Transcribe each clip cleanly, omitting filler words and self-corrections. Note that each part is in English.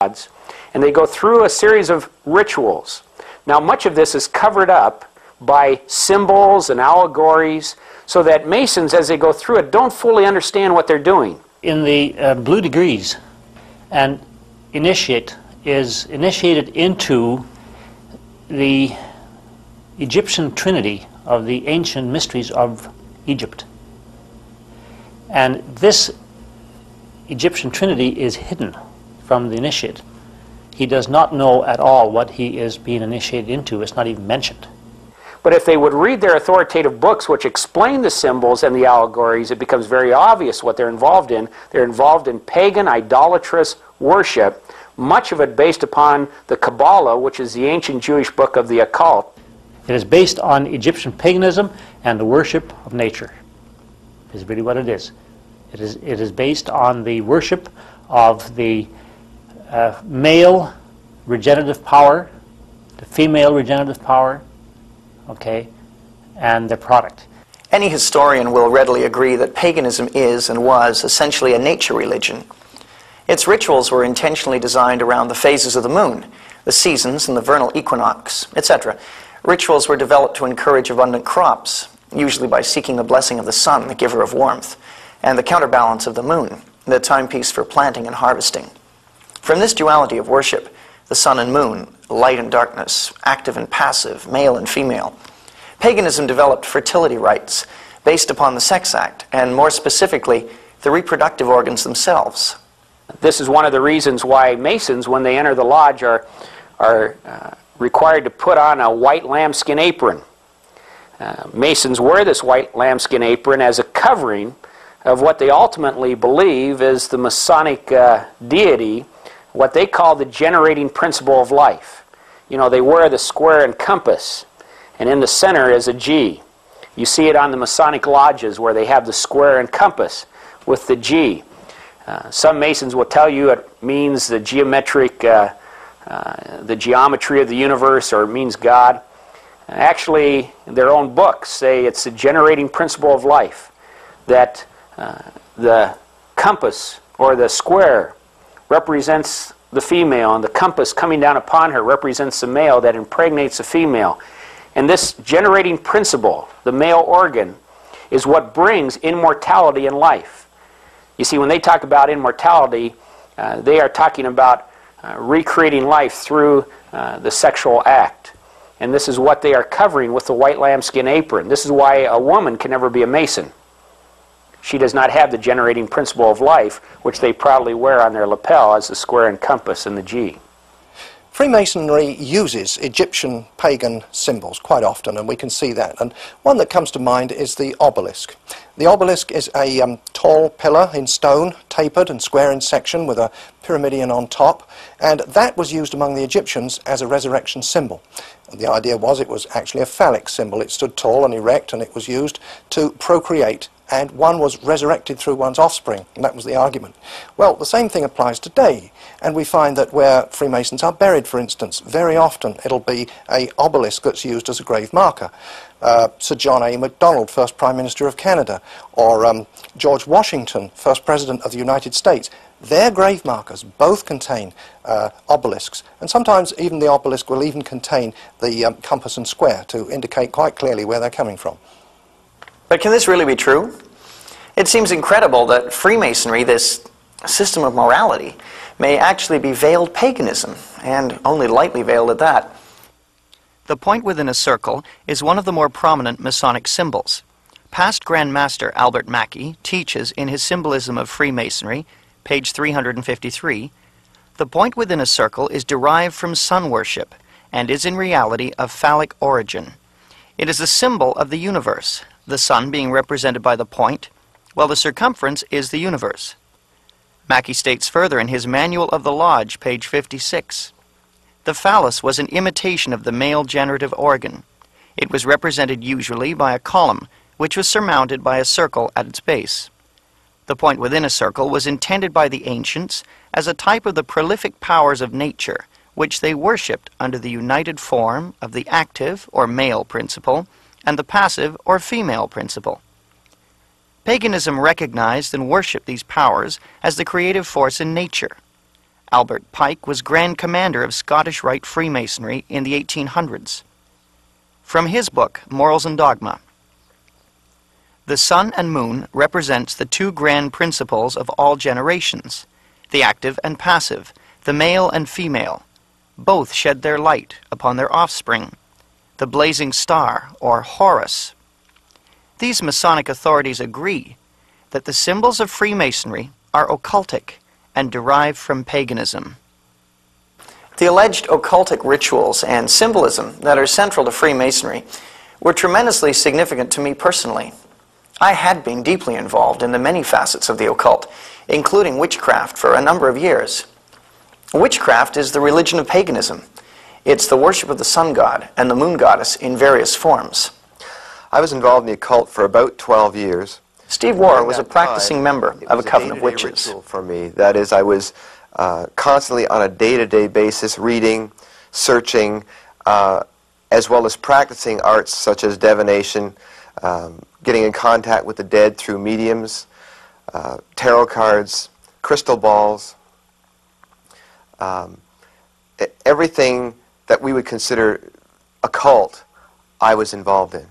gods, and they go through a series of rituals. Now, much of this is covered up by symbols and allegories, so that Masons, as they go through it, don't fully understand what they're doing. In the Blue Degrees, an initiate is initiated into the Egyptian trinity of the ancient mysteries of Egypt. And this Egyptian trinity is hidden from the initiate. He does not know at all what he is being initiated into. It's not even mentioned. But if they would read their authoritative books which explain the symbols and the allegories, it becomes very obvious what they're involved in. They're involved in pagan, idolatrous worship, much of it based upon the Kabbalah, which is the ancient Jewish book of the occult. It is based on Egyptian paganism and the worship of nature, is really what it is. It is based on the worship of the male regenerative power, the female regenerative power, okay, and their product. Any historian will readily agree that paganism is and was essentially a nature religion. Its rituals were intentionally designed around the phases of the moon, the seasons and the vernal equinox, etc. Rituals were developed to encourage abundant crops, usually by seeking the blessing of the sun, the giver of warmth, and the counterbalance of the moon, the timepiece for planting and harvesting. From this duality of worship, the sun and moon, light and darkness, active and passive, male and female, paganism developed fertility rites based upon the sex act, and more specifically, the reproductive organs themselves. This is one of the reasons why Masons, when they enter the lodge, are required to put on a white lambskin apron. Masons wear this white lambskin apron as a covering of what they ultimately believe is the Masonic deity, what they call the generating principle of life. You know, they wear the square and compass, and in the center is a G. You see it on the Masonic lodges where they have the square and compass with the G. Some Masons will tell you it means the geometric, the geometry of the universe, or it means God. Actually, their own books say it's the generating principle of life, that the compass or the square represents the female, and the compass coming down upon her represents the male that impregnates the female. And this generating principle, the male organ, is what brings immortality in life. You see, when they talk about immortality, they are talking about recreating life through the sexual act. And this is what they are covering with the white lambskin apron. This is why a woman can never be a Mason. She does not have the generating principle of life, which they proudly wear on their lapel as the square and compass and the G. Freemasonry uses Egyptian pagan symbols quite often, and we can see that. And one that comes to mind is the obelisk. The obelisk is a tall pillar in stone, tapered and square in section with a pyramidion on top, and that was used among the Egyptians as a resurrection symbol. And the idea was it was actually a phallic symbol. It stood tall and erect, and it was used to procreate, and one was resurrected through one's offspring, and that was the argument. Well, the same thing applies today, and we find that where Freemasons are buried, for instance, very often it'll be an obelisk that's used as a grave marker. Sir John A. Macdonald, first Prime Minister of Canada, or George Washington, first President of the United States, their grave markers both contain obelisks, and sometimes even the obelisk will even contain the compass and square to indicate quite clearly where they're coming from. But can this really be true? It seems incredible that Freemasonry, this system of morality, may actually be veiled paganism, and only lightly veiled at that. The point within a circle is one of the more prominent Masonic symbols. Past Grand Master Albert Mackey teaches in his Symbolism of Freemasonry, page 353, the point within a circle is derived from sun worship and is in reality of phallic origin. It is a symbol of the universe, the sun being represented by the point, while the circumference is the universe. Mackey states further in his Manual of the Lodge, page 56, the phallus was an imitation of the male generative organ. It was represented usually by a column, which was surmounted by a circle at its base. The point within a circle was intended by the ancients as a type of the prolific powers of nature, which they worshipped under the united form of the active or male principle and the passive or female principle. Paganism recognized and worshipped these powers as the creative force in nature. Albert Pike was Grand Commander of Scottish Rite Freemasonry in the 1800s. From his book, Morals and Dogma: the sun and moon represents the two grand principles of all generations, the active and passive, the male and female. Both shed their light upon their offspring, the blazing star, or Horus. These Masonic authorities agree that the symbols of Freemasonry are occultic and derived from paganism. The alleged occultic rituals and symbolism that are central to Freemasonry were tremendously significant to me personally. I had been deeply involved in the many facets of the occult, including witchcraft, for a number of years. Witchcraft is the religion of paganism. It's the worship of the sun god and the moon goddess in various forms. I was involved in the occult for about 12 years. Steve Warren was a practicing member of a coven of witches. Ritual for me. That is, I was constantly on a day-to-day basis reading, searching, as well as practicing arts such as divination, getting in contact with the dead through mediums, tarot cards, crystal balls, everything that we would consider occult, I was involved in.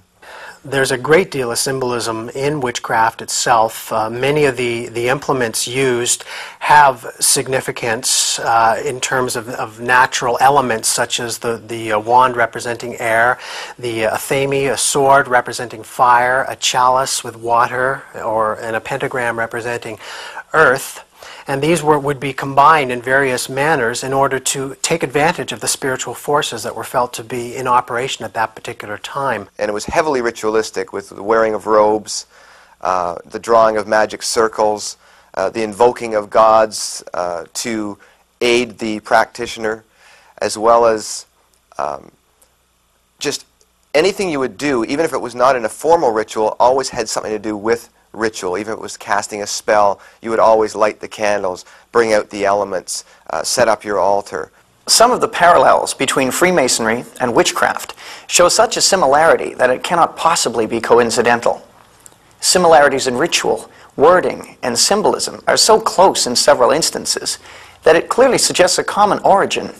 There's a great deal of symbolism in witchcraft itself. Many of the implements used have significance in terms of natural elements, such as the wand representing air, the athame, a sword representing fire, a chalice with water, and a pentagram representing earth. And these would be combined in various manners in order to take advantage of the spiritual forces that were felt to be in operation at that particular time. And it was heavily ritualistic, with the wearing of robes, the drawing of magic circles, the invoking of gods to aid the practitioner, as well as just anything you would do, even if it was not in a formal ritual, always had something to do with ritual. Even if it was casting a spell, you would always light the candles, bring out the elements, set up your altar. Some of the parallels between Freemasonry and witchcraft show such a similarity that it cannot possibly be coincidental. Similarities in ritual, wording, and symbolism are so close in several instances that it clearly suggests a common origin.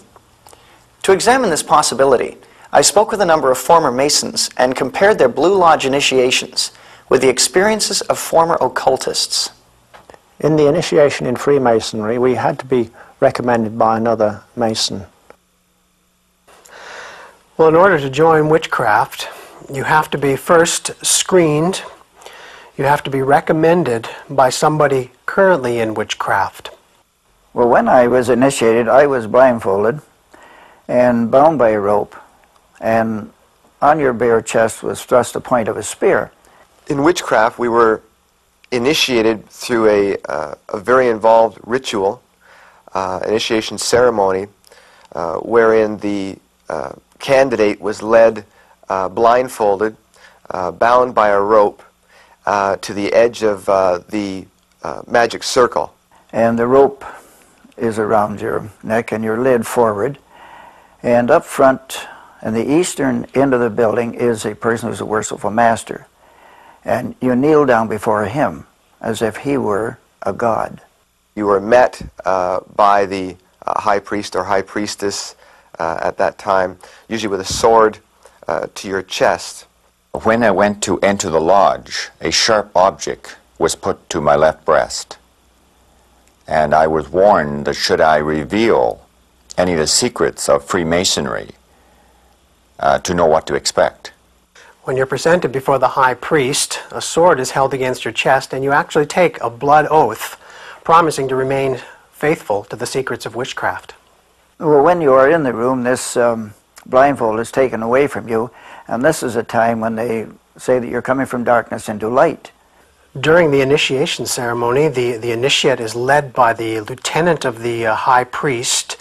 To examine this possibility, I spoke with a number of former Masons and compared their Blue Lodge initiations with the experiences of former occultists. In the initiation in Freemasonry, we had to be recommended by another Mason. Well, in order to join witchcraft, you have to be first screened. You have to be recommended by somebody currently in witchcraft. Well, when I was initiated, I was blindfolded and bound by a rope, and on your bare chest was thrust the point of a spear. In witchcraft, we were initiated through a very involved ritual, initiation ceremony, wherein the candidate was led blindfolded, bound by a rope, to the edge of the magic circle. And the rope is around your neck and you're led forward. And up front, in the eastern end of the building, is a person who's a worshipful master. And you kneel down before him as if he were a god. You were met by the high priest or high priestess at that time, usually with a sword to your chest. When I went to enter the lodge, a sharp object was put to my left breast. And I was warned that should I reveal any of the secrets of Freemasonry, to know what to expect. When you're presented before the high priest, a sword is held against your chest, and you actually take a blood oath, promising to remain faithful to the secrets of witchcraft. Well, when you are in the room, this blindfold is taken away from you, and this is a time when they say that you're coming from darkness into light. During the initiation ceremony, the initiate is led by the lieutenant of the high priest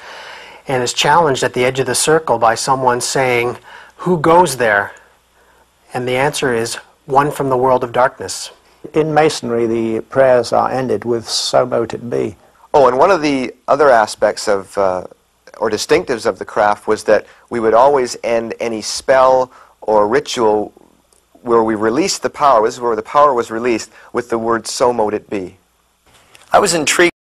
and is challenged at the edge of the circle by someone saying, "Who goes there?" And the answer is, "One from the world of darkness." In Masonry, the prayers are ended with "So mote it be." Oh, and one of the other aspects of, or distinctives of the craft was that we would always end any spell or ritual where we released the power, this is where the power was released, with the word "So mote it be." I was intrigued